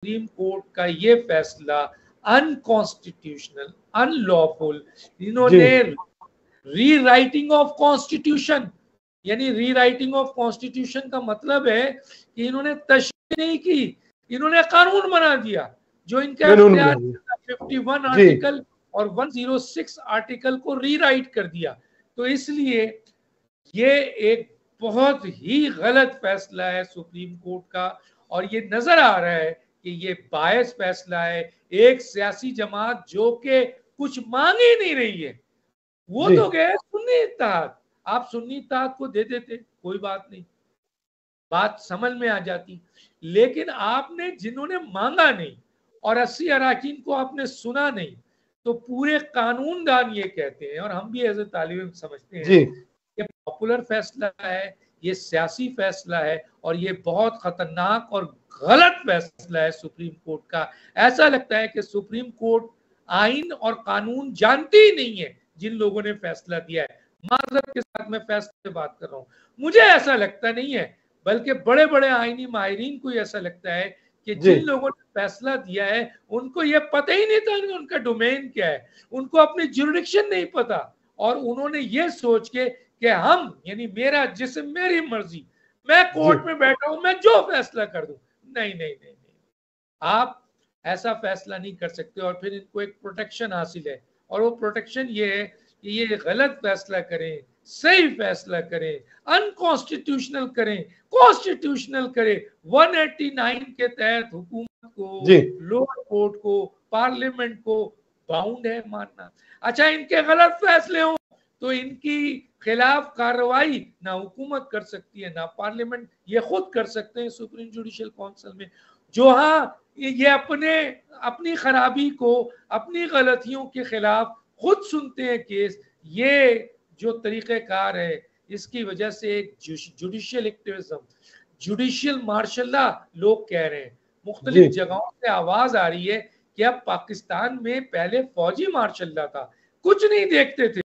Supreme court का ये फैसला अनकॉन्स्टिट्यूशनल, अनलॉफुल, इन्होंने रीराइटिंग ऑफ कॉन्स्टिट्यूशन, यानी रीराइटिंग ऑफ कॉन्स्टिट्यूशन का मतलब है कि इन्होंने तशरीह नहीं की, इन्होंने कानून बना दिया जो इनका 51 आर्टिकल और 106 आर्टिकल को रीराइट कर दिया। तो इसलिए ये एक बहुत ही गलत फैसला है सुप्रीम कोर्ट का, और ये नजर आ रहा है कि ये बायस फैसला है। एक सियासी जमात जो कि कुछ मांग ही नहीं रही है, वो तो गए सुन्नी इत्तेहाद, आप सुन्नी इत्तेहाद को दे देते, कोई बात नहीं, बात समझ में आ जाती। लेकिन आपने जिन्होंने मांगा नहीं और 80 अरकान को आपने सुना नहीं, तो पूरे कानूनदान ये कहते हैं, और हम भी एज ए तालिब इल्म समझते हैं, ये पॉपुलर फैसला है, ये सियासी फैसला है, और ये बहुत खतरनाक और गलत फैसला है सुप्रीम कोर्ट का। ऐसा लगता है कि सुप्रीम कोर्ट आइन और कानून जानती ही नहीं है जिन लोगों ने फैसला दिया है। माजरत के साथ मैं फैसले से बात कर रहा हूँ, मुझे ऐसा लगता नहीं है, बल्कि बड़े बड़े आईनी माहिरीन को ऐसा लगता है कि जिन लोगों ने फैसला दिया है उनको ये पता ही नहीं था उनका डोमेन क्या है, उनको अपनी जुरिडिक्शन नहीं पता, और उन्होंने ये सोच के कि हम, यानी मेरा जिस्म मेरी मर्जी, मैं कोर्ट में बैठा हूं, मैं जो फैसला कर दूं। नहीं नहीं नहीं नहीं, आप ऐसा फैसला नहीं कर सकते। और फिर इनको एक प्रोटेक्शन हासिल है, और वो प्रोटेक्शन ये है कि ये गलत फैसला करें, सही फैसला करें, अनकॉन्स्टिट्यूशनल करें, कॉन्स्टिट्यूशनल करें। 189 के तहत हुकूमत को, लोअर कोर्ट को, पार्लियामेंट को बाउंड है मानना। अच्छा, इनके गलत फैसले हो तो इनकी खिलाफ कार्रवाई ना हुकूमत कर सकती है ना पार्लियामेंट, ये खुद कर सकते हैं सुप्रीम जुडिशियल काउंसिल में, जो हाँ ये अपनी खराबी को, अपनी गलतियों के खिलाफ खुद सुनते हैं केस। ये जो तरीक़ेकार है, इसकी वजह से एक judicial activism, judicial martial law लोग कह रहे हैं, मुख्तलिफ जगहों से आवाज आ रही है कि अब पाकिस्तान में पहले फौजी मार्शल लॉ था, कुछ नहीं देखते थे।